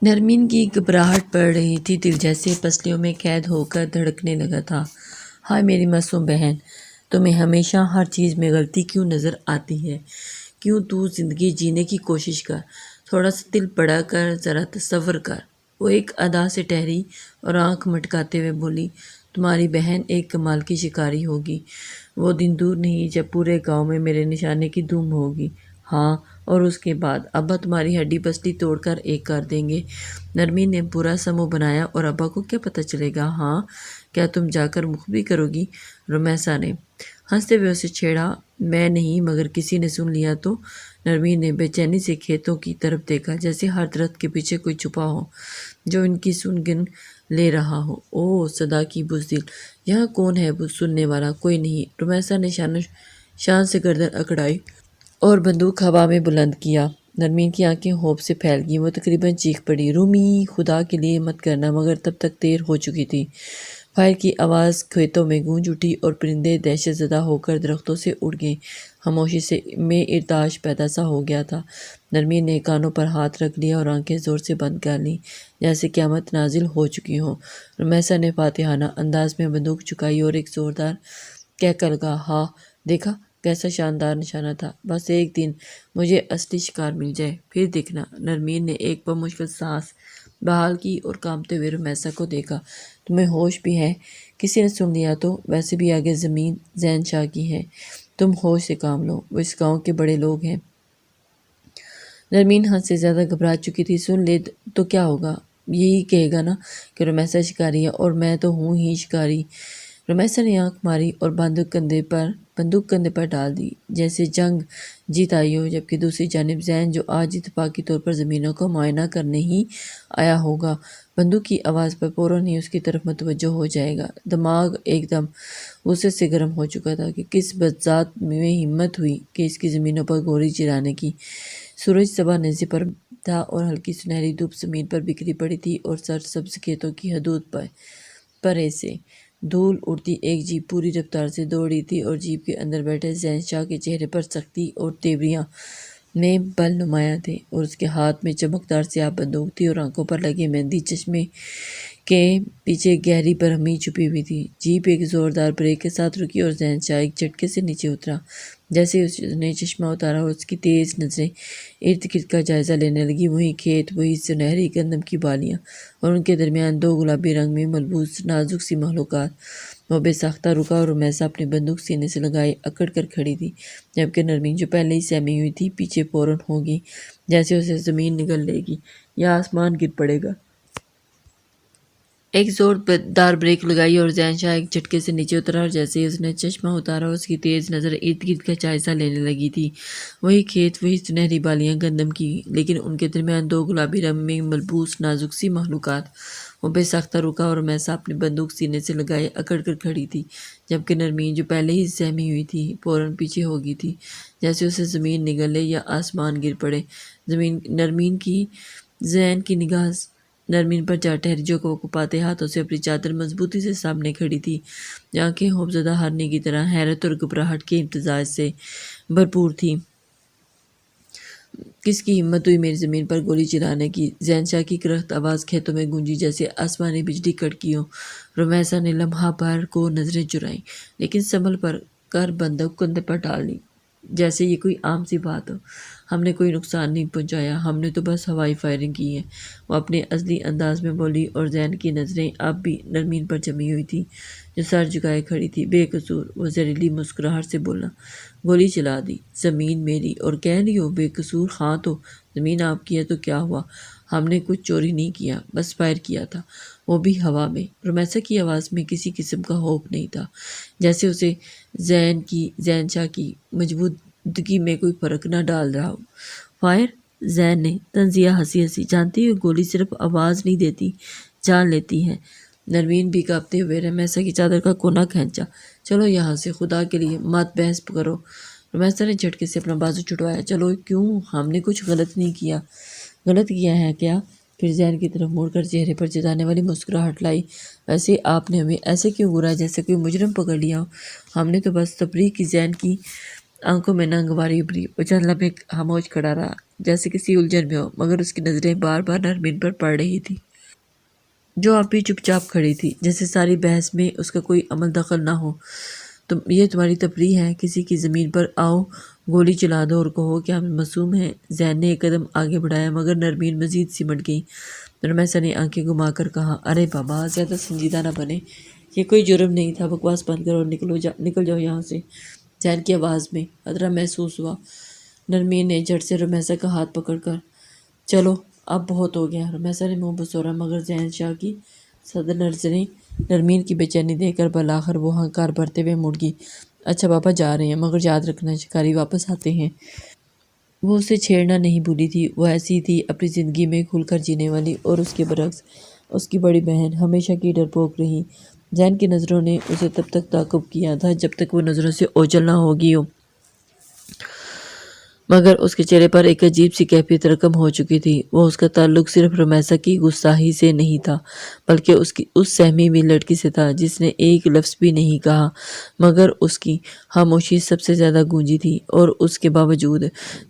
نرمین کی گھبراہٹ پڑ رہی تھی، دل جیسے پسلیوں میں قید ہو کر دھڑکنے لگا تھا۔ ہائے میری معصوم بہن، تمہیں ہمیشہ ہر چیز میں غلطی کیوں نظر آتی ہے؟ کیوں تو زندگی جینے کی کوشش کر، تھوڑا سا دل بڑا کر، ذرا تصور کر۔ وہ ایک ادا سے ٹھہری اور آنکھ مٹکاتے ہوئے بولی، تمہاری بہن ایک کمال کی شکاری ہوگی۔ وہ دن دور نہیں جب پورے گاؤں میں میرے نشانے کی دھوم ہوگی۔ ہاں، اور اس کے بعد ابا تمہاری ہڈی پسلی توڑ کر ایک کر دیں گے۔ نرمین نے برا سا منہ بنایا، اور ابا کو کیا پتہ چلے گا؟ ہاں، کیا تم جا کر مخبری کرو گی؟ رمیسا نے ہنستے ہوئے اسے چھیڑا۔ میں نہیں، مگر کسی نے سن لیا تو؟ نرمین نے بے چینی سے کھیتوں کی طرف دیکھا، جیسے ہر درخت کے پیچھے کوئی چھپا ہو جو ان کی سن گن لے رہا ہو۔ اوہ صدا کی بزدل، یہاں کون ہے سننے والا؟ کوئی نہیں۔ رمیسا نے شان سے گردن اکڑائی اور بندوق ہوا میں بلند کیا۔ نرمین کی آنکھیں خوف سے پھیل گئیں، وہ تقریباً چیخ پڑی، رومی خدا کے لیے مت کرنا! مگر تب تک دیر ہو چکی تھی۔ فائر کی آواز کھیتوں میں گونج اٹھی اور پرندے دہشت زدہ ہو کر درختوں سے اڑ گئے۔ خاموشی میں ارتعاش پیدا سا ہو گیا تھا۔ نرمین نے کانوں پر ہاتھ رکھ لیا اور آنکھیں زور سے بند کر لیں، جیسے قیامت نازل ہو چکی ہو۔ رمیسا نے فاتحانہ انداز میں بندوق چکائی اور ایک زوردار کہکہ لگا، ہاں دیکھا کیسا شاندار نشانہ تھا! بس ایک دن مجھے اصلی شکار مل جائے، پھر دیکھنا۔ نرمین نے ایک بمشکل سانس بحال کی اور کانپتے ہوئے رمیسا کو دیکھا، تمہیں ہوش بھی ہے؟ کسی نے سن لیا تو؟ ویسے بھی آگے زمین زین شاہ کی ہے، تم ہوش سے کام لو، وہ اس گاؤں کے بڑے لوگ ہیں۔ نرمین حد سے زیادہ گھبرا چکی تھی۔ سن لے تو کیا ہوگا؟ یہی کہے گا نا کہ رمیسا شکاری ہے اور میں تو ہوں ہی شکاری۔ رمیسا نے آنکھ ماری اور بندوق کندھے پر ڈال دی، جیسے جنگ جیت آئی ہو، جبکہ دوسری جانب زین، جو آج اتفاقی طور پر زمینوں کا معائنہ کرنے ہی آیا ہوگا، بندوق کی آواز پر فوراً ہی اس کی طرف متوجہ ہو جائے گا۔ دماغ ایک دم غصے سے گرم ہو چکا تھا کہ کس بدذات میں ہمت ہوئی کہ اس کی زمینوں پر گولی چلانے کی۔ سورج صبح نیزے پر تھا اور ہلکی سنہری دھوپ زمین پر بکھری پڑی تھی، اور سرسبز کھیتوں کی حدود پرے سے دھول اڑتی ایک جیپ پوری رفتار سے دوڑ رہی تھی، اور جیپ کے اندر بیٹھے زین شاہ کے چہرے پر سختی اور تیوریاں میں بل نمایاں تھے، اور اس کے ہاتھ میں چمکدار سیاہ بندوق تھی، اور آنکھوں پر لگے مہندی چشمے کے پیچھے گہری برہمی چھپی ہوئی تھی۔ جیپ ایک زوردار بریک کے ساتھ رکی اور زین شاہ ایک جھٹکے سے نیچے اترا۔ جیسے اس نے چشمہ اتارا اور اس کی تیز نظریں ارد گرد کا جائزہ لینے لگی، وہی کھیت، وہی سنہری گندم کی بالیاں، اور ان کے درمیان دو گلابی رنگ میں ملبوس نازک سی مخلوقات۔ وہ بے ساختہ رکا اور رمیسا اپنی بندوق سینے سے لگائے اکڑ کر کھڑی تھی، جبکہ نرمین، جو پہلے ہی سہمی ہوئی تھی، پیچھے فوراً ہوگی، جیسے اسے زمین نگل لے گی یا آسمان گر پڑے گا۔ ایک زوردار بریک لگائی اور زین شاہ ایک جھٹکے سے نیچے اترا، اور جیسے ہی اس نے چشمہ اتارا، اس کی تیز نظر ارد گرد کا جائزہ لینے لگی تھی۔ وہی کھیت، وہی سنہری بالیاں گندم کی، لیکن ان کے درمیان دو گلابی رنگ میں ملبوس نازک سی مخلوقات۔ وہ بے ساختہ رکا اور رمیسا اپنی بندوق سینے سے لگائے اکڑ کر کھڑی تھی، جبکہ نرمین، جو پہلے ہی سہمی ہوئی تھی، فوراً پیچھے ہوگی تھی، جیسے اسے زمین نگل لے یا آسمان گر پڑے۔ زین کی نگاہ نرمین پر جا ٹھہری، جو کپکپاتے ہاتھوں سے اپنی چادر مضبوطی سے سامنے کھڑی تھی، آنکھیں خوفزدہ ہرنی کی طرح حیرت اور گھبراہٹ کے امتزاج سے بھرپور تھیں۔ کس کی ہمت ہوئی میری زمین پر گولی چلانے کی؟ زین شاہ کی کرخت آواز کھیتوں میں گونجی، جیسے آسمانی بجلی کڑکی ہو۔ رمیسا نے لمحہ بھر کو نظریں چرائیں، لیکن سنبھل کر بندوق کندھے پر ڈال لی، جیسے یہ کوئی عام سی بات ہو۔ ہم نے کوئی نقصان نہیں پہنچایا، ہم نے تو بس ہوائی فائرنگ کی ہے، وہ اپنے اصلی انداز میں بولی، اور زین کی نظریں اب بھی نرمین پر جمی ہوئی تھیں، جو سر جھکائے کھڑی تھی۔ بے قصور، وہ زہریلی مسکراہٹ سے بولا، گولی چلا دی؟ زمین میری، اور کہہ رہی ہو بے قصور؟ ہاں تو زمین آپ کی ہے تو کیا ہوا؟ ہم نے کچھ چوری نہیں کیا، بس فائر کیا تھا، وہ بھی ہوا میں۔ رمیسا کی آواز میں کسی قسم کا خوف نہیں تھا، جیسے اسے زین شاہ کی موجودگی میں کوئی فرق نہ ڈال رہا ہو۔ فائر؟ زین نے طنزیہ ہنسی، جانتی ہو گولی صرف آواز نہیں دیتی، جان لیتی ہے۔ نرمین بھی کانپتے ہوئے رمیسا کی چادر کا کونا کھینچا، چلو یہاں سے، خدا کے لیے مت بحث کرو۔ رمیسا نے جھٹکے سے اپنا بازو چھٹوایا، چلو کیوں؟ ہم نے کچھ غلط نہیں کیا۔ غلط کیا ہے کیا؟ پھر زین کی طرف مڑ کر چہرے پر جتانے والی مسکراہٹ لائی، ویسے آپ نے ہمیں ایسے کیوں گھورا جیسے کوئی مجرم پکڑ لیا ہو؟ ہم نے تو بس تفریح کی۔ زین کی آنکھوں میں ناگواری ابھری۔ وہ چند لمحے خاموش کھڑا رہا، جیسے کسی الجھن میں ہو، مگر اس کی نظریں بار بار نرمین پر پڑ رہی تھی، جو اب بھی چپ چاپ کھڑی تھی، جیسے ساری بحث میں اس کا کوئی عمل دخل نہ ہو۔ یہ تمہاری تفریح ہے؟ کسی کی زمین پر آؤ، گولی چلا دو اور کہو کہ ہم معصوم ہیں؟ زین نے ایک قدم آگے بڑھایا، مگر نرمین مزید سمٹ گئی۔ رمیسا نے آنکھیں گھما کر کہا، ارے بابا، زیادہ سنجیدہ نہ بنے، یہ کوئی جرم نہیں تھا، بکواس بند کرو اور نکل جاؤ یہاں سے۔ زین کی آواز میں خطرہ محسوس ہوا۔ نرمین نے جھٹ سے رمیسا کا ہاتھ پکڑ کر، چلو اب بہت ہو گیا۔ رمیسا نے منہ بسورا، مگر زین شاہ کی صدر نظریں نرمین کی بے چینی دیکھ کر بالآخر وہ ہنکار بھرتے ہوئے مڑ گئی۔ اچھا پاپا جا رہے ہیں، مگر یاد رکھنا شکاری واپس آتے ہیں۔ وہ اسے چھیڑنا نہیں بھولی تھی، وہ ایسی تھی اپنی زندگی میں کھل کر جینے والی، اور اس کے برعکس اس کی بڑی بہن ہمیشہ کی ڈرپوک رہی۔ زین کی نظروں نے اسے تب تک تعاقب کیا تھا جب تک وہ نظروں سے اوجھل نہ ہو گئی ہو، مگر اس کے چہرے پر ایک عجیب سی کیفیت رقم ہو چکی تھی۔ وہ اس کا تعلق صرف رمیسا کی گستاخی سے نہیں تھا، بلکہ اس سہمی ہوئی لڑکی سے تھا جس نے ایک لفظ بھی نہیں کہا، مگر اس کی خاموشی سب سے زیادہ گونجی تھی، اور اس کے باوجود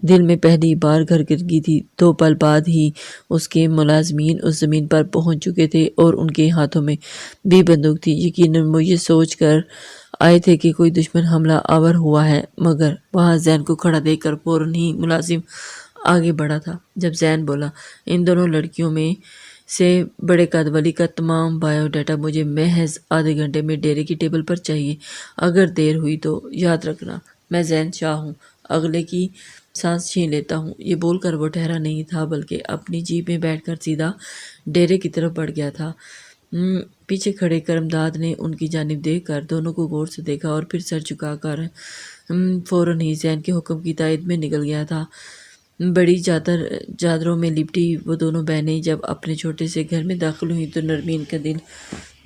دل میں پہلی بار گھر گر گئی تھی۔ 2 پل بعد ہی اس کے ملازمین اس زمین پر پہنچ چکے تھے، اور ان کے ہاتھوں میں بھی بندوق تھی۔ یقیناً وہ یہ سوچ کر آئے تھے کہ کوئی دشمن حملہ آور ہوا ہے، مگر وہاں زین کو کھڑا دیکھ کر فوراً ہی ملازم آگے بڑھا تھا۔ جب زین بولا، ان دونوں لڑکیوں میں سے بڑے قد والی کا تمام بایو ڈیٹا مجھے محض آدھے گھنٹے میں ڈیرے کی ٹیبل پر چاہیے۔ اگر دیر ہوئی تو یاد رکھنا میں زین شاہ ہوں، اگلے کی سانس چھین لیتا ہوں۔ یہ بول کر وہ ٹھہرا نہیں تھا، بلکہ اپنی جیپ میں بیٹھ کر سیدھا ڈیرے کی طرف بڑھ گیا تھا۔ پیچھے کھڑے کرمداد نے ان کی جانب دیکھ کر دونوں کو غور سے دیکھا، اور پھر سر جھکا کر فوراً ہی زین کے حکم کی تائید میں نکل گیا تھا۔ بڑی چادروں میں لپٹی وہ دونوں بہنیں جب اپنے چھوٹے سے گھر میں داخل ہوئیں تو نرمین کا دل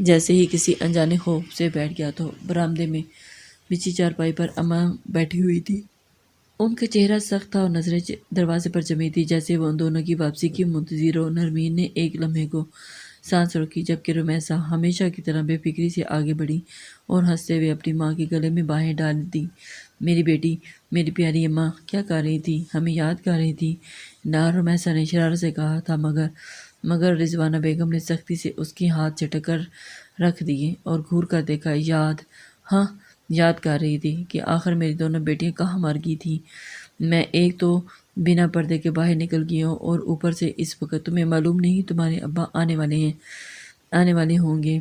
جیسے ہی کسی انجانے خوف سے بیٹھ گیا۔ تو برآمدے میں بچھی چارپائی پر اماں بیٹھی ہوئی تھی۔ ان کا چہرہ سخت تھا اور نظریں دروازے پر جمی تھی، جیسے وہ ان دونوں کی واپسی کی منتظر ہو۔ نرمین نے ایک لمحے کو سانس روکی، جبکہ رمیسا ہمیشہ کی طرح بے فکری سے آگے بڑھی اور ہنستے ہوئے اپنی ماں کے گلے میں باہیں ڈال دیں۔ میری بیٹی، میری پیاری اماں کیا کہہ رہی تھی؟ ہمیں یاد کر رہی تھی نا؟ رمیسا نے شرارت سے کہا تھا، مگر رضوانہ بیگم نے سختی سے اس کے ہاتھ جھٹک کر رکھ دیے اور گھور کر دیکھا۔ یاد؟ ہاں، یاد کر رہی تھی کہ آخر میری دونوں بیٹیاں کہاں مر گئی تھیں۔ میں ایک تو بنا پردے کے باہر نکل گئی ہوں، اور اوپر سے اس وقت تمہیں معلوم نہیں تمہارے ابا آنے والے ہوں گے۔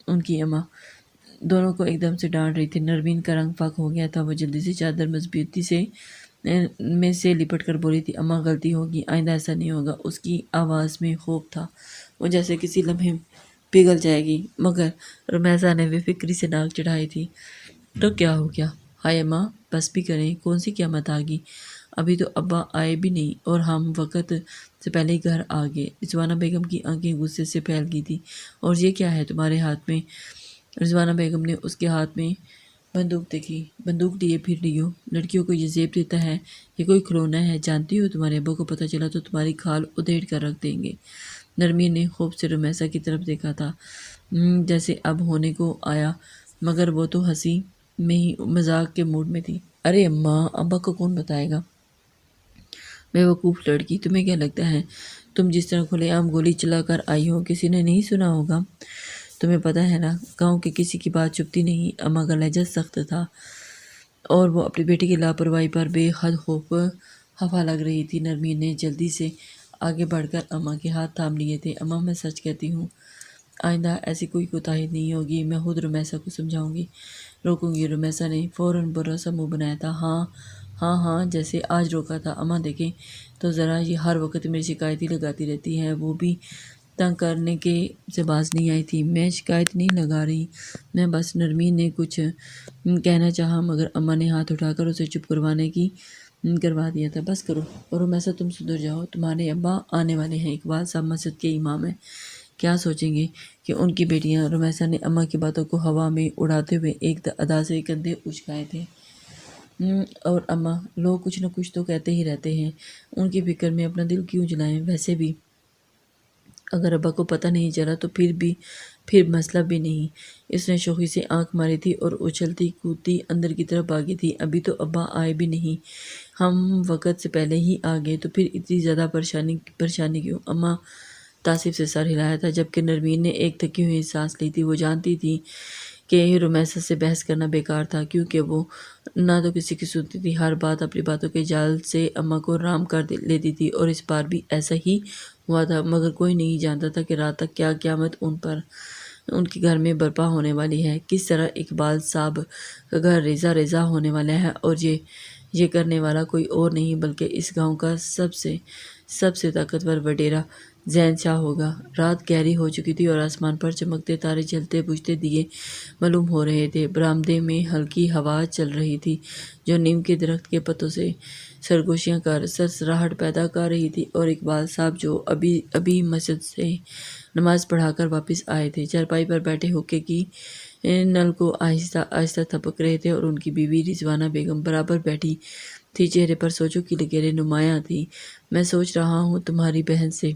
ان کی اماں دونوں کو ایک دم سے ڈانٹ رہی تھی۔ نرمین کا رنگ فاق ہو گیا تھا، وہ جلدی سے چادر مضبوطی سے لپٹ کر بولی تھی، اماں غلطی ہوگی، آئندہ ایسا نہیں ہوگا۔ اس کی آواز میں خوف تھا، وہ جیسے کسی لمحے پگھل جائے گی، مگر رمیسا نے بے فکری سے ناک چڑھائی تھی۔ تو کیا ہو گیا؟ ہائے اماں، بس بھی کریں، کون سی قیامت آ گئی؟ ابھی تو ابا آئے بھی نہیں اور ہم وقت سے پہلے ہی گھر آ گئے۔ رضوانہ بیگم کی آنکھیں غصے سے پھیل گئی تھیں۔ اور یہ کیا ہے تمہارے ہاتھ میں؟ رضوانہ بیگم نے اس کے ہاتھ میں بندوق دیکھی۔ بندوق لیے پھر رہی ہو؟ لڑکیوں کو یہ زیب دیتا ہے؟ یہ کوئی کھلونا ہے؟ جانتی ہو تمہارے ابا کو پتہ چلا تو تمہاری کھال ادھیڑ کر رکھ دیں گے۔ نرمین نے خوف سے رمیسا کی طرف دیکھا تھا، جیسے اب ہونے کو آیا، مگر وہ تو ہنسی میں ہی مذاق کے موڈ میں تھی۔ ارے اماں، ابا کو کون بتائے گا؟ بے وقوف لڑکی، تمہیں کیا لگتا ہے تم جس طرح کھلے عام گولی چلا کر آئی ہو کسی نے نہیں سنا ہوگا؟ تمہیں پتہ ہے نا، گاؤں کے کسی کی بات چھپتی نہیں۔ اماں کا لہجہ سخت تھا، اور وہ اپنی بیٹی کی لاپرواہی پر بے حد خفا لگ رہی تھی۔ نرمین نے جلدی سے آگے بڑھ کر اماں کے ہاتھ تھام لیے تھے۔ اماں، میں سچ کہتی ہوں، آئندہ ایسی کوئی کوتاہی نہیں ہوگی۔ میں خود رمیسا کو سمجھاؤں گی، روکوں گی۔ رمیسا نے فوراً برا سا منہ بنایا تھا۔ ہاں ہاں ہاں، جیسے آج روکا تھا۔ اماں دیکھیں تو ذرا، یہ ہر وقت میری شکایت ہی لگاتی رہتی ہے۔ وہ بھی تنگ کرنے کے سے باز نہیں آئی تھی۔ میں شکایت نہیں لگا رہی، میں بس… نرمین نے کچھ کہنا چاہا، مگر اماں نے ہاتھ اٹھا کر اسے چپ کروا دیا تھا۔ بس کرو، اور رمیسا تم سدھر جاؤ، تمہارے ابا آنے والے ہیں۔ اقبال صاحب مسجد کے امام ہیں، کیا سوچیں گے کہ ان کی بیٹیاں… رمیسا نے اماں کی باتوں کو ہوا میں اڑاتے ہوئے ایک ادا سے کندھے اچکائے تھے۔ اور اماں، لوگ کچھ نہ کچھ تو کہتے ہی رہتے ہیں، ان کی فکر میں اپنا دل کیوں جلائیں؟ ویسے بھی اگر ابا کو پتہ نہیں چلا تو پھر مسئلہ بھی نہیں۔ اس نے شوخی سے آنکھ ماری تھی اور اچھلتی کودتی اندر کی طرف بھاگی تھی۔ ابھی تو ابا آئے بھی نہیں، ہم وقت سے پہلے ہی آ گئے، تو پھر اتنی زیادہ پریشانی کیوں؟ اماں تعصب سے سر ہلایا تھا، جبکہ نرمین نے ایک تھکی ہوئی سانس لی تھی۔ وہ جانتی تھی کہ رمیسا سے بحث کرنا بیکار تھا، کیونکہ وہ نہ تو کسی کی سنتی تھی، ہر بات اپنی باتوں کے جال سے اماں کو رام کر لیتی تھی، اور اس بار بھی ایسا ہی ہوا تھا۔ مگر کوئی نہیں جانتا تھا کہ رات تک کیا قیامت ان کے گھر میں برپا ہونے والی ہے، کس طرح اقبال صاحب کا گھر ریزہ ریزہ ہونے والا ہے، اور یہ کرنے والا کوئی اور نہیں بلکہ اس گاؤں کا سب سے طاقتور وڈیرا زین شاہ ہوگا۔ رات گہری ہو چکی تھی اور آسمان پر چمکتے تارے، جلتے بجھتے دیے معلوم ہو رہے تھے۔ برآمدے میں ہلکی ہوا چل رہی تھی جو نیم کے درخت کے پتوں سے سرگوشیاں کر سرسراہٹ پیدا کر رہی تھی، اور اقبال صاحب جو ابھی مسجد سے نماز پڑھا کر واپس آئے تھے، چارپائی پر بیٹھے ہوکے کی نل کو آہستہ آہستہ تھپک رہے تھے، اور ان کی بیوی رضوانہ بیگم برابر بیٹھی تھی، چہرے پر سوچوں کی لکیریں نمایاں تھیں۔ میں سوچ رہا ہوں تمہاری بہن سے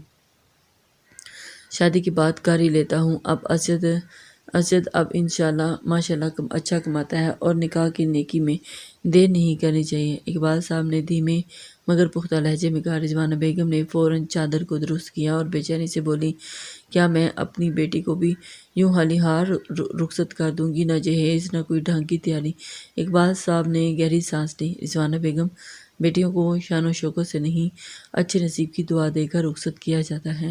شادی کی بات کر ہی لیتا ہوں۔ اب اسد اب انشاءاللہ ماشاءاللہ اچھا کماتا ہے، اور نکاح کی نیکی میں دیر نہیں کرنی چاہیے، اقبال صاحب نے دھیمے مگر پختہ لہجے میں کہا۔ رضوانہ بیگم نے فوراً چادر کو درست کیا اور بے چینی سے بولی، کیا میں اپنی بیٹی کو بھی یوں حالی حال رخصت کر دوں گی؟ نہ جہیز نہ کوئی ڈھنگ کی تیاری۔ اقبال صاحب نے گہری سانس لی۔ رضوانہ بیگم، بیٹیوں کو شان و شوکت سے نہیں، اچھے نصیب کی دعا دے کر رخصت کیا جاتا ہے،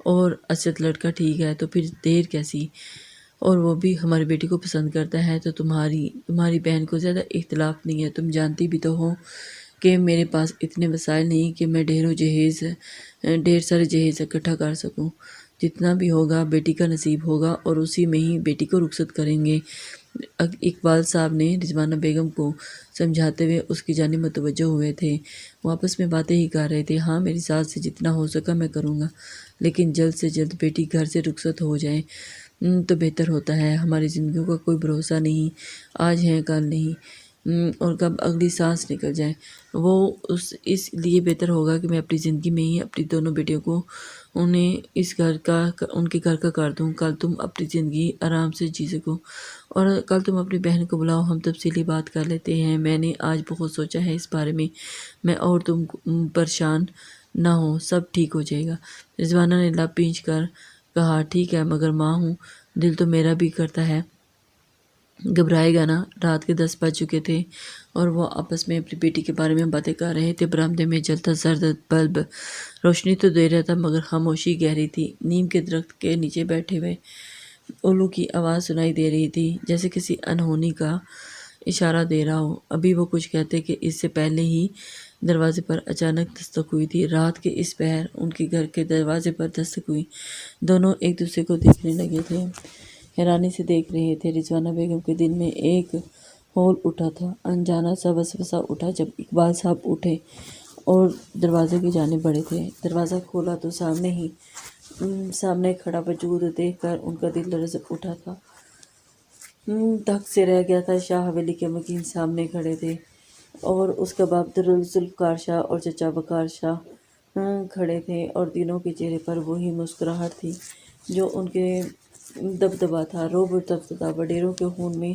اور اسد لڑکا ٹھیک ہے تو پھر دیر کیسی؟ اور وہ بھی ہماری بیٹی کو پسند کرتا ہے، تو تمہاری بہن کو زیادہ اختلاف نہیں ہے۔ تم جانتی بھی تو ہو کہ میرے پاس اتنے وسائل نہیں کہ میں ڈھیر سارے جہیز اکٹھا کر سکوں۔ جتنا بھی ہوگا بیٹی کا نصیب ہوگا، اور اسی میں ہی بیٹی کو رخصت کریں گے۔ اقبال صاحب نے رضوانہ بیگم کو سمجھاتے ہوئے اس کی جانب متوجہ ہوئے تھے۔ وہ آپس میں باتیں ہی کر رہے تھے۔ ہاں، میری ذات سے جتنا ہو سکا میں کروں گا، لیکن جلد سے جلد بیٹی گھر سے رخصت ہو جائے تو بہتر ہوتا ہے۔ ہماری زندگیوں کا کوئی بھروسہ نہیں، آج ہے کل نہیں، اور کب اگلی سانس نکل جائے۔ وہ اس لیے بہتر ہوگا کہ میں اپنی زندگی میں ہی اپنی دونوں بیٹیوں کو ان کے گھر کا کر دوں۔ کل تم اپنی زندگی آرام سے جی سکو، اور کل تم اپنی بہن کو بلاؤ، ہم تفصیلی بات کر لیتے ہیں۔ میں نے آج بہت سوچا ہے اس بارے میں اور تم پریشان نہ ہو، سب ٹھیک ہو جائے گا۔ رضوانہ نے لب پینچ کر کہا، ٹھیک ہے، مگر ماں ہوں، دل تو میرا بھی کرتا ہے، گھبرائے گا نا؟ رات کے 10 بج چکے تھے اور وہ آپس میں اپنی بیٹی کے بارے میں باتیں کر رہے تھے۔ برآمدے میں جلتا زرد بلب روشنی تو دے رہا تھا، مگر خاموشی گہری تھی۔ نیم کے درخت کے نیچے بیٹھے ہوئے الو کی آواز سنائی دے رہی تھی، جیسے کسی انہونی کا اشارہ دے رہا ہو۔ ابھی وہ کچھ کہتے کہ اس سے پہلے ہی دروازے پر اچانک دستک ہوئی تھی۔ رات کے اس پہر ان کے گھر کے دروازے پر دستک ہوئی۔ دونوں ایک دوسرے کو دیکھنے لگے تھے، حیرانی سے دیکھ رہے تھے۔ رضوانہ بیگم کے دل میں ایک ہول اٹھا تھا، انجانا سا وسوسہ اٹھا جب اقبال صاحب اٹھے اور دروازے کی جانب بڑھے تھے۔ دروازہ کھولا تو سامنے کھڑا وجود دیکھ کر ان کا دل لرز اٹھا تھا، دھک سے رہ گیا تھا۔ شاہ حویلی کے مکین سامنے کھڑے تھے، اور اس کا باپ ذوالفقار شاہ اور چچا وقار شاہ کھڑے تھے، اور تینوں کے چہرے پر وہی مسکراہٹ تھی جو ان کے دبدبا تھا، رعب اور دبدبا وڈیروں کے خون میں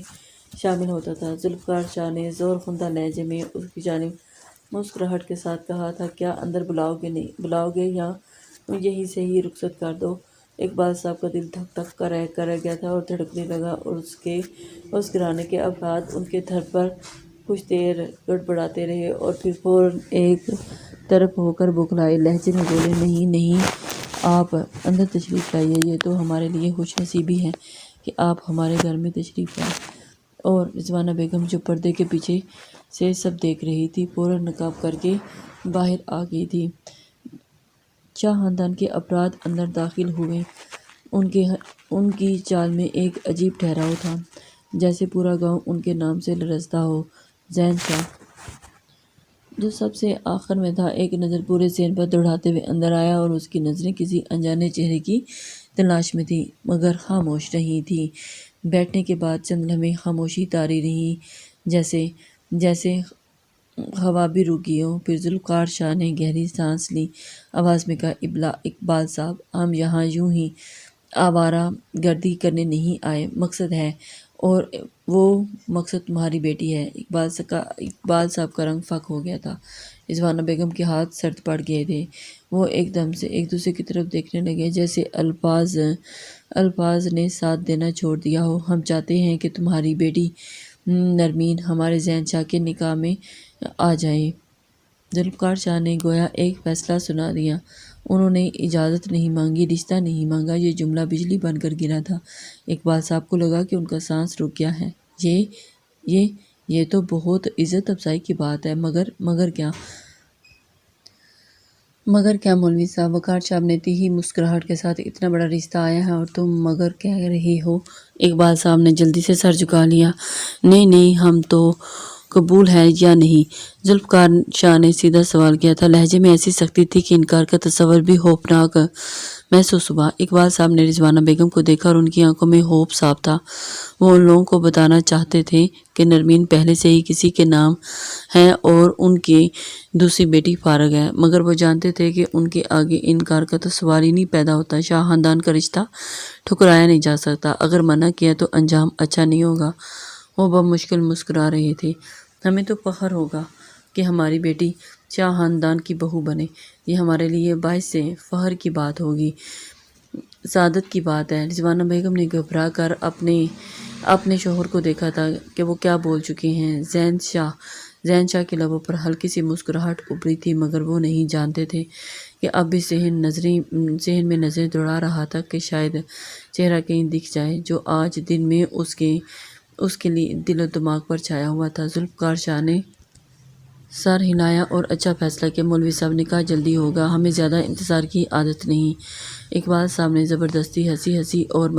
شامل ہوتا تھا۔ ذوالفقار شاہ نے زور خندہ لہجے میں اس کی جانب مسکراہٹ کے ساتھ کہا تھا، کیا اندر بلاؤ گے یا یہیں سے ہی رخصت کر دو؟ اقبال صاحب کا دل دھک دھک کر رہ گیا تھا اور دھڑکنے لگا، اور اس گھرانے کے افراد ان کے در پر کچھ دیر گڑبڑاتے رہے، اور پھر فوراً ایک طرف ہو کر بوکھلائے لہجے میں بولے، نہیں، آپ اندر تشریف لائیے، یہ تو ہمارے لیے خوش نصیبی ہے کہ آپ ہمارے گھر میں تشریف لائیں۔ اور رضوانہ بیگم جو پردے کے پیچھے سے سب دیکھ رہی تھی، فوراً نقاب کر کے باہر آ گئی تھی۔ شاہ خاندان کے افراد اندر داخل ہوئے۔ ان کی چال میں ایک عجیب ٹھہراؤ تھا، جیسے پورا گاؤں ان کے نام سے لرزتا ہو۔ زین شاہ، جو سب سے آخر میں تھا، ایک نظر پورے ذہن پر دوڑاتے ہوئے اندر آیا، اور اس کی نظریں کسی انجانے چہرے کی تلاش میں تھیں، مگر خاموش رہی تھیں۔ بیٹھنے کے بعد چند لمحے خاموشی طاری رہی، جیسے ہوا بھی رک گئی ہو۔ پھر ذوالفقار شاہ نے گہری سانس لی، آواز میں کہا، اقبال صاحب، ہم یہاں یوں ہی آوارہ گردی کرنے نہیں آئے، مقصد ہے، اور وہ مقصد تمہاری بیٹی ہے۔ اقبال صاحب کا رنگ فاق ہو گیا تھا، رضوانہ بیگم کے ہاتھ سرد پڑ گئے تھے۔ وہ ایک دم سے ایک دوسرے کی طرف دیکھنے لگے، جیسے الفاظ نے ساتھ دینا چھوڑ دیا ہو۔ ہم چاہتے ہیں کہ تمہاری بیٹی نرمین ہمارے ذہن شاہ کے نکاح میں آ جائے۔ ذوالفقار شاہ نے گویا ایک فیصلہ سنا دیا۔ انہوں نے اجازت نہیں مانگی، رشتہ نہیں مانگا۔ یہ جملہ بجلی بن کر گرا تھا۔ اقبال صاحب کو لگا کہ ان کا سانس رک گیا ہے۔ یہ تو بہت عزت افزائی کی بات ہے، مگر کیا مولوی صاحب؟ وقار صاحب نے تیہی مسکراہٹ کے ساتھ، اتنا بڑا رشتہ آیا ہے اور تم مگر کہہ رہے ہو؟ اقبال صاحب نے جلدی سے سر جھکا لیا۔ نہیں، ہم تو قبول ہے یا نہیں؟ ذوالفقار شاہ نے سیدھا سوال کیا تھا۔ لہجے میں ایسی سختی تھی کہ انکار کا تصور بھی خوفناک محسوس ہوا۔ اقبال صاحب نے رضوانہ بیگم کو دیکھا اور ان کی آنکھوں میں خوف صاف تھا۔ وہ ان لوگوں کو بتانا چاہتے تھے کہ نرمین پہلے سے ہی کسی کے نام ہے اور ان کی دوسری بیٹی فارغ ہے، مگر وہ جانتے تھے کہ ان کے آگے انکار کا تو سوال ہی نہیں پیدا ہوتا۔ شاہ خاندان کا رشتہ ٹھکرایا نہیں جا سکتا، اگر منع کیا تو انجام اچھا نہیں ہوگا۔ وہ بمشکل مسکرا رہے تھے۔ ہمیں تو فخر ہوگا کہ ہماری بیٹی شاہ خاندان کی بہو بنے، یہ ہمارے لیے باعث فخر کی بات ہوگی، سعادت کی بات ہے۔ رضوانہ بیگم نے گھبرا کر اپنے شوہر کو دیکھا تھا کہ وہ کیا بول چکے ہیں۔ ذہن شاہ کے لبوں پر ہلکی سی مسکراہٹ ابھری تھی، مگر وہ نہیں جانتے تھے کہ اب بھی ذہن میں نظریں دوڑا رہا تھا کہ شاید چہرہ کہیں دکھ جائے جو آج دن میں اس کے لیے دل و دماغ پر چھایا ہوا تھا۔ ذوالفقار شاہ نے سر ہلایا اور اچھا فیصلہ کیا۔ مولوی صاحب نکاح جلدی ہوگا، ہمیں زیادہ انتظار کی عادت نہیں۔ اقبال صاحب نے زبردستی ہنسی اور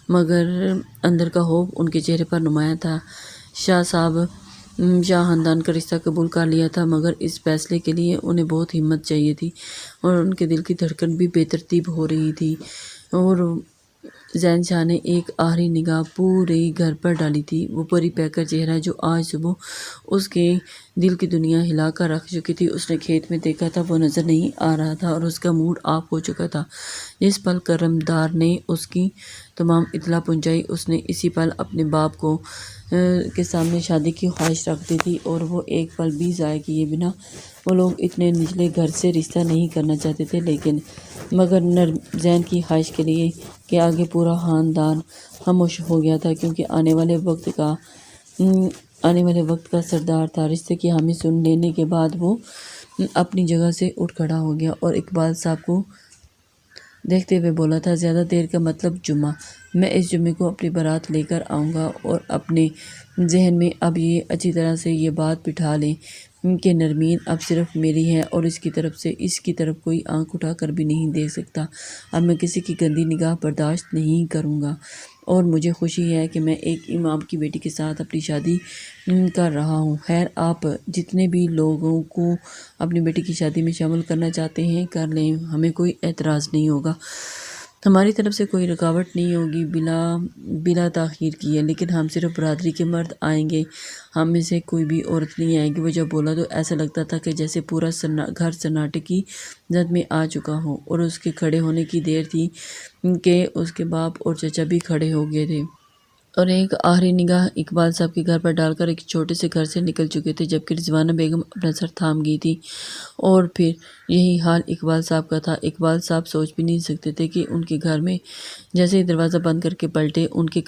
مگر اندر کا خوف ان کے چہرے پر نمایاں تھا۔ شاہ خاندان کا رشتہ قبول کر لیا تھا، مگر اس فیصلے کے لیے انہیں بہت ہمت چاہیے تھی، اور ان کے دل کی دھڑکن بھی بے ترتیب ہو رہی تھی۔ اور ذہن شاہ نے ایک آخری نگاہ پورے گھر پر ڈالی تھی۔ وہ پری پیکر چہرہ جو آج صبح اس کے دل کی دنیا ہلا کر رکھ چکی تھی، اس نے کھیت میں دیکھا تھا، وہ نظر نہیں آ رہا تھا اور اس کا موڈ آف ہو چکا تھا۔ جس پل کرمدار نے اس کی تمام اطلاع پہنچائی، اس نے اسی پل اپنے باپ کے سامنے شادی کی خواہش رکھ دی تھی، اور وہ ایک پل بھی ضائع کیے بنا وہ لوگ اتنے نچلے گھر سے رشتہ نہیں کرنا چاہتے تھے، مگر ذہن کی خواہش کے آگے پورا خاندان خاموش ہو گیا تھا، کیونکہ آنے والے وقت کا سردار تھا۔ رشتے کی حامی سن لینے کے بعد وہ اپنی جگہ سے اٹھ کھڑا ہو گیا اور اقبال صاحب کو دیکھتے ہوئے بولا تھا، زیادہ دیر کا مطلب جمعہ، میں اس جمعے کو اپنی بارات لے کر آؤں گا، اور اپنے ذہن میں اب یہ اچھی طرح سے یہ بات بٹھا لیں کہ نرمین اب صرف میری ہے اور اس کی طرف کوئی آنکھ اٹھا کر بھی نہیں دیکھ سکتا۔ اب میں کسی کی گندی نگاہ برداشت نہیں کروں گا، اور مجھے خوشی ہے کہ میں ایک امام کی بیٹی کے ساتھ اپنی شادی کر رہا ہوں۔ خیر، آپ جتنے بھی لوگوں کو اپنی بیٹی کی شادی میں شامل کرنا چاہتے ہیں کر لیں، ہمیں کوئی اعتراض نہیں ہوگا، ہماری طرف سے کوئی رکاوٹ نہیں ہوگی، بلا تاخیر کیے، لیکن ہم صرف برادری کے مرد آئیں گے، ہم میں سے کوئی بھی عورت نہیں آئے گی۔ وہ جب بولا تو ایسا لگتا تھا کہ جیسے پورا گھر سناٹے کی زد میں آ چکا ہو، اور اس کے کھڑے ہونے کی دیر تھی کہ اس کے باپ اور چچا بھی کھڑے ہو گئے تھے اور ایک آخری نگاہ اقبال صاحب کے گھر پر ڈال کر ایک چھوٹے سے گھر سے نکل چکے تھے، جبکہ رضوانہ بیگم اپنا سر تھام گئی تھی۔ اور پھر یہی حال اقبال صاحب کا تھا۔ اقبال صاحب سوچ بھی نہیں سکتے تھے کہ ان کے گھر میں جیسے ہی دروازہ بند کر کے پلٹے، ان کے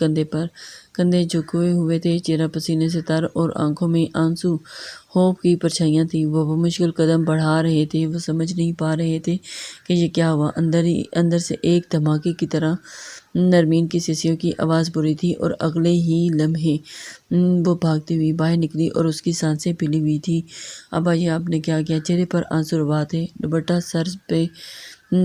کندھے جھکے ہوئے تھے، چہرہ پسینے سے تر اور آنکھوں میں آنسو خوف کی پرچھائیاں تھیں۔ وہ بمشکل قدم بڑھا رہے تھے، وہ سمجھ نہیں پا رہے تھے کہ یہ کیا ہوا۔ اندر سے ایک دھماکے کی طرح نرمین کی سیسیوں کی آواز بری تھی، اور اگلے ہی لمحے وہ بھاگتی ہوئی باہر نکلی اور اس کی سانسیں پھیلی ہوئی تھیں۔ ابا، یہ آپ نے کیا کیا؟ چہرے پر آنسو روا تھے، دوپٹہ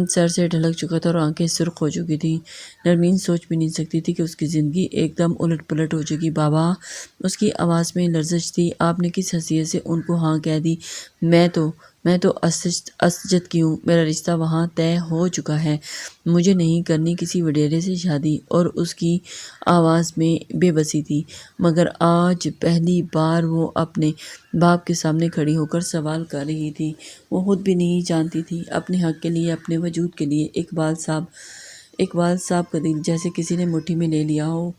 سر سے ڈھلک چکا تھا اور آنکھیں سرخ ہو چکی تھیں۔ نرمین سوچ بھی نہیں سکتی تھی کہ اس کی زندگی ایک دم الٹ پلٹ ہو چکی۔ بابا، اس کی آواز میں لرزش تھی، آپ نے کس حیثیت سے ان کو ہاں کہہ دی؟ میں تو اسجد کی ہوں، میرا رشتہ وہاں طے ہو چکا ہے، مجھے نہیں کرنی کسی وڈیرے سے شادی۔ اور اس کی آواز میں بے بسی تھی، مگر آج پہلی بار وہ اپنے باپ کے سامنے کھڑی ہو کر سوال کر رہی تھی۔ وہ خود بھی نہیں جانتی تھی، اپنے حق کے لیے، اپنے وجود کے لیے۔ اقبال صاحب کا دل جیسے کسی نے مٹھی میں لے لیا ہو،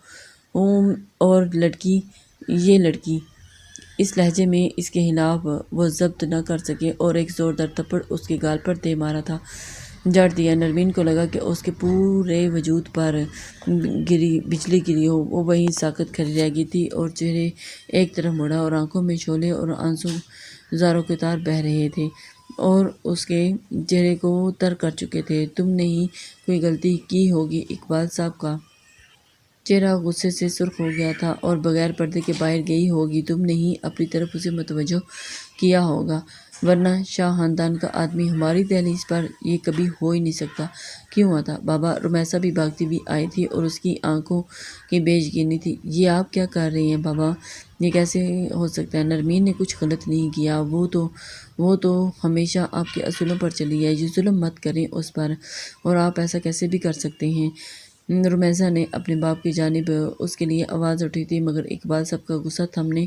اور یہ لڑکی اس لہجے میں اس کے خلاف وہ ضبط نہ کر سکے اور ایک زوردار تھپڑ اس کے گال پر دے مارا تھا، جڑ دیا۔ نرمین کو لگا کہ اس کے پورے وجود پر بجلی گری ہو، وہ وہیں ساکت کھڑی رہ گئی تھی اور چہرے ایک طرف مڑا اور آنکھوں میں شعلے اور آنسو زاروں کے تار بہہ رہے تھے اور اس کے چہرے کو تر کر چکے تھے۔ تم نے ہی کوئی غلطی کی ہوگی۔ اقبال صاحب کا چہرہ غصے سے سرخ ہو گیا تھا اور بغیر پردے کے باہر گئی ہوگی۔ تم نے ہی اپنی طرف اسے متوجہ کیا ہوگا، ورنہ شاہ خاندان کا آدمی ہماری دہلیز پر یہ کبھی ہو ہی نہیں سکتا۔ کیوں آتا؟ بابا، رمیسا بھی بھاگتی ہوئی آئی تھی اور اس کی آنکھوں کی بیج گرنی تھی۔ یہ آپ کیا کر رہے ہیں بابا؟ یہ کیسے ہو سکتا ہے؟ نرمین نے کچھ غلط نہیں کیا، وہ تو ہمیشہ آپ کے اصولوں پر چلی ہے۔ یہ ظلم مت کریں اس پر، اور آپ ایسا کیسے بھی کر سکتے ہیں؟ رمیسا نے اپنے باپ کی جانب اس کے لیے آواز اٹھی تھی، مگر اقبال صاحب کا غصہ تھمنے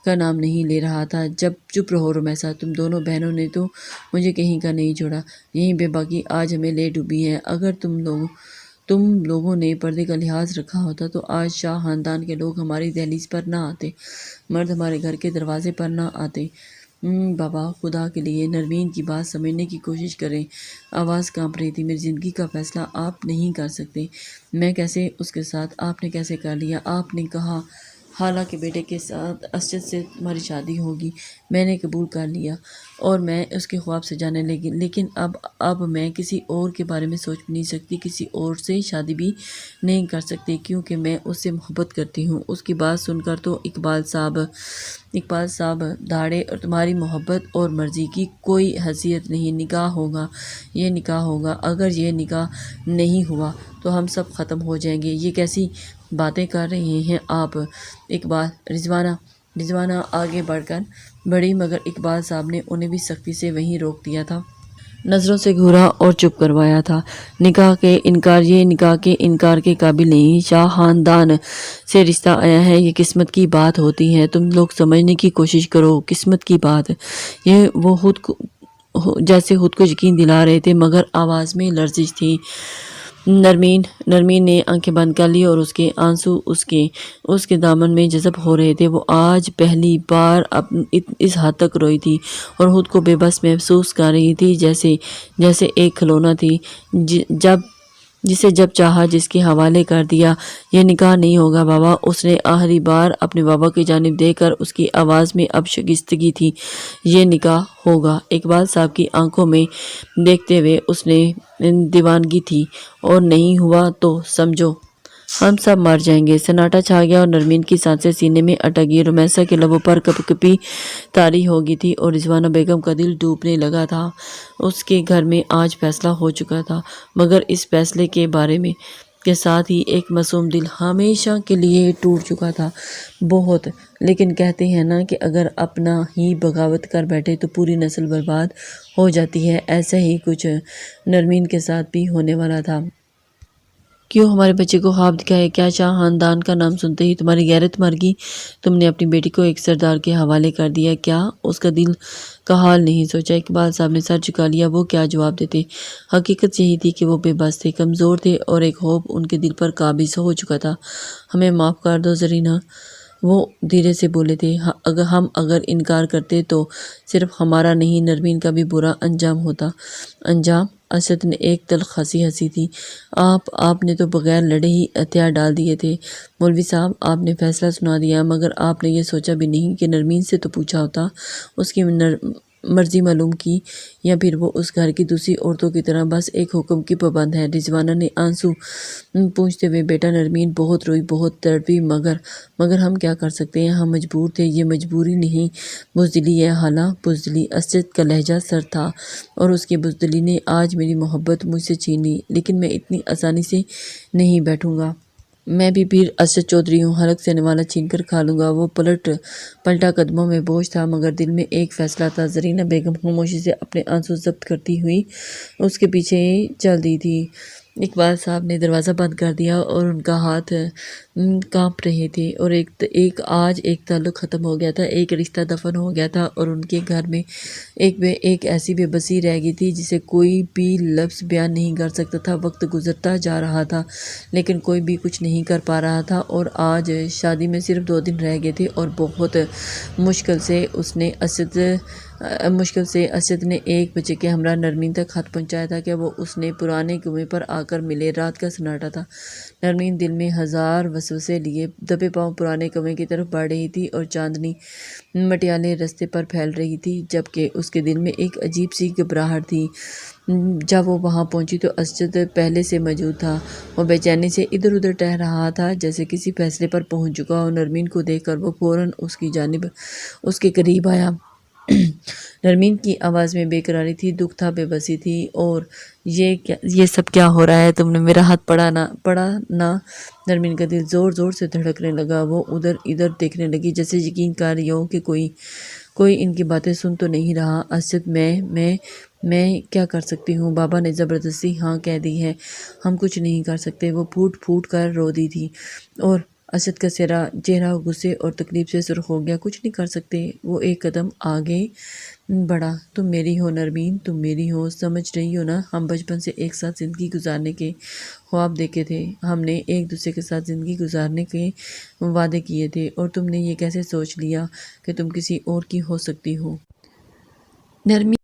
کا نام نہیں لے رہا تھا۔ چپ رہو رمیسا، تم دونوں بہنوں نے تو مجھے کہیں کا نہیں چھوڑا۔ یہی بے باکی آج ہمیں لے ڈوبی ہے۔ اگر تم لوگوں نے پردے کا لحاظ رکھا ہوتا تو آج شاہ خاندان کے لوگ ہماری دہلیز پر نہ آتے، مرد ہمارے گھر کے دروازے پر نہ آتے۔ بابا، خدا کے لیے نرمین کی بات سمجھنے کی کوشش کریں۔ آواز کانپ رہی تھی۔ میری زندگی کا فیصلہ آپ نہیں کر سکتے۔ میں کیسے اس کے ساتھ؟ آپ نے کیسے کر لیا؟ آپ نے کہا حالانکہ بیٹے کے ساتھ اسد سے تمہاری شادی ہوگی، میں نے قبول کر لیا اور میں اس کے خواب سجانے لگی، لیکن اب میں کسی اور کے بارے میں سوچ بھی نہیں سکتی، کسی اور سے شادی بھی نہیں کر سکتی، کیونکہ میں اس سے محبت کرتی ہوں۔ اس کی بات سن کر تو اقبال صاحب دھاڑے، اور تمہاری محبت اور مرضی کی کوئی حیثیت نہیں۔ یہ نکاح ہوگا۔ اگر یہ نکاح نہیں ہوا تو ہم سب ختم ہو جائیں گے۔ یہ کیسی باتیں کر رہے ہیں آپ اقبال؟ رضوانہ آگے بڑھی، مگر اقبال صاحب نے انہیں بھی سختی سے وہیں روک دیا تھا، نظروں سے گھورا اور چپ کروایا تھا۔ یہ نکاح کے انکار کے قابل نہیں۔ شاہ خاندان سے رشتہ آیا ہے، یہ قسمت کی بات ہوتی ہے۔ تم لوگ سمجھنے کی کوشش کرو، قسمت کی بات۔ وہ جیسے خود کو یقین دلا رہے تھے، مگر آواز میں لرزش تھی۔ نرمین نے آنکھیں بند کر لی اور اس کے آنسو اس کے دامن میں جذب ہو رہے تھے۔ وہ آج پہلی بار اس حد تک روئی تھی اور خود کو بے بس محسوس کر رہی تھی، جیسے ایک کھلونا تھی جسے جب چاہا جس کے حوالے کر دیا۔ یہ نکاح نہیں ہوگا بابا، اس نے آخری بار اپنے بابا کی جانب دیکھ کر، اس کی آواز میں اب شائستگی تھی۔ یہ نکاح ہوگا۔ اقبال صاحب کی آنکھوں میں دیکھتے ہوئے اس نے دیوانگی تھی، اور نہیں ہوا تو سمجھو ہم سب مر جائیں گے۔ سناٹا چھا گیا اور نرمین کی سانسیں سینے میں اٹک گئی۔ رمیسا کے لبوں پر کپ کپی طاری ہو گئی تھی اور رضوانہ بیگم کا دل ڈوبنے لگا تھا۔ اس کے گھر میں آج فیصلہ ہو چکا تھا، مگر اس فیصلے کے ساتھ ہی ایک معصوم دل ہمیشہ کے لیے ٹوٹ چکا تھا۔ بہت، لیکن کہتے ہیں نا کہ اگر اپنا ہی بغاوت کر بیٹھے تو پوری نسل برباد ہو جاتی ہے۔ ایسا ہی کچھ نرمین کے ساتھ بھی ہونے والا تھا۔ کیوں ہمارے بچے کو خواب دکھائے؟ کیا شاہ خاندان کا نام سنتے ہی تمہاری غیرت مر گئی؟ تم نے اپنی بیٹی کو ایک سردار کے حوالے کر دیا، کیا اس کا دل کا حال نہیں سوچا؟ اقبال صاحب نے سر جھکا لیا۔ وہ کیا جواب دیتے؟ حقیقت یہی تھی کہ وہ بے بس تھے، کمزور تھے اور ایک خوف ان کے دل پر قابض ہو چکا تھا۔ ہمیں معاف کر دو زرینہ، وہ دھیرے سے بولے تھے۔ اگر انکار کرتے تو صرف ہمارا نہیں، نرمین کا بھی برا انجام ہوتا۔ انجام؟ اسد نے ایک تلخ ہنسی ہنسی تھی۔ آپ نے تو بغیر لڑے ہی ہتھیار ڈال دیے تھے۔ مولوی صاحب، آپ نے فیصلہ سنا دیا، مگر آپ نے یہ سوچا بھی نہیں کہ نرمین سے تو پوچھا ہوتا، اس کی مرضی معلوم کی، یا پھر وہ اس گھر کی دوسری عورتوں کی طرح بس ایک حکم کی پابند ہے؟ رضوانہ نے آنسو پونچھتے ہوئے، بیٹا نرمین بہت روئی، بہت تڑپی، مگر ہم کیا کر سکتے ہیں؟ ہم مجبور تھے۔ یہ مجبوری نہیں، بزدلی ہے خالہ، بزدلی۔ اسد کا لہجہ سرد تھا، اور اس کی بزدلی نے آج میری محبت مجھ سے چھین لی، لیکن میں اتنی آسانی سے نہیں بیٹھوں گا۔ میں بھی پیر اسد چودھری ہوں، حلق سے نوالا چھین کر کھا لوں گا۔ وہ پلٹا، قدموں میں بوجھ تھا، مگر دل میں ایک فیصلہ تھا۔ زرینہ بیگم خاموشی سے اپنے آنسو ضبط کرتی ہوئی اس کے پیچھے چل دی تھی۔ اقبال صاحب نے دروازہ بند کر دیا اور ان کا ہاتھ کانپ رہے تھے، اور آج ایک تعلق ختم ہو گیا تھا، ایک رشتہ دفن ہو گیا تھا، اور ان کے گھر میں ایک ایسی بے بسی رہ گئی تھی جسے کوئی بھی لفظ بیان نہیں کر سکتا تھا۔ وقت گزرتا جا رہا تھا لیکن کوئی بھی کچھ نہیں کر پا رہا تھا، اور آج شادی میں صرف 2 دن رہ گئے تھے، اور بہت مشکل سے اسد نے 1 بجے کے ہمراہ نرمین تک خط پہنچایا تھا کہ وہ اس نے پرانے کنویں پر آ کر ملے۔ رات کا سناٹا تھا، نرمین دل میں ہزار وسوسے لیے دبے پاؤں پرانے کنویں کی طرف بڑھ رہی تھی، اور چاندنی مٹیالے رستے پر پھیل رہی تھی، جبکہ اس کے دل میں ایک عجیب سی گھبراہٹ تھی۔ جب وہ وہاں پہنچی تو اسد پہلے سے موجود تھا۔ وہ بے چینی سے ادھر ادھر ٹہل رہا تھا، جیسے کسی فیصلے پر پہنچ چکا ہو۔ نرمین کو دیکھ کر وہ فوراً اس کی جانب اس کے قریب آیا۔ نرمین کی آواز میں بے قراری تھی، دکھ تھا، بے بسی تھی۔ اور یہ سب کیا ہو رہا ہے؟ تم نے میرا ہاتھ پڑا نا؟ نرمین کا دل زور زور سے دھڑکنے لگا۔ وہ ادھر ادھر دیکھنے لگی، جیسے یقین کر رہی ہو کہ کوئی ان کی باتیں سن تو نہیں رہا۔ اسد میں کیا کر سکتی ہوں؟ بابا نے زبردستی ہاں کہہ دی ہے، ہم کچھ نہیں کر سکتے۔ وہ پھوٹ پھوٹ کر رو دی تھی، اور اسد کا چہرہ غصے اور تکلیف سے سرخ ہو گیا۔ کچھ نہیں کر سکتے؟ وہ ایک قدم آگے بڑھا۔ تم میری ہو نرمین، تم میری ہو، سمجھ رہی ہو نا؟ ہم بچپن سے ایک ساتھ زندگی گزارنے کے خواب دیکھے تھے، ہم نے ایک دوسرے کے ساتھ زندگی گزارنے کے وعدے کیے تھے، اور تم نے یہ کیسے سوچ لیا کہ تم کسی اور کی ہو سکتی ہو؟ نرمین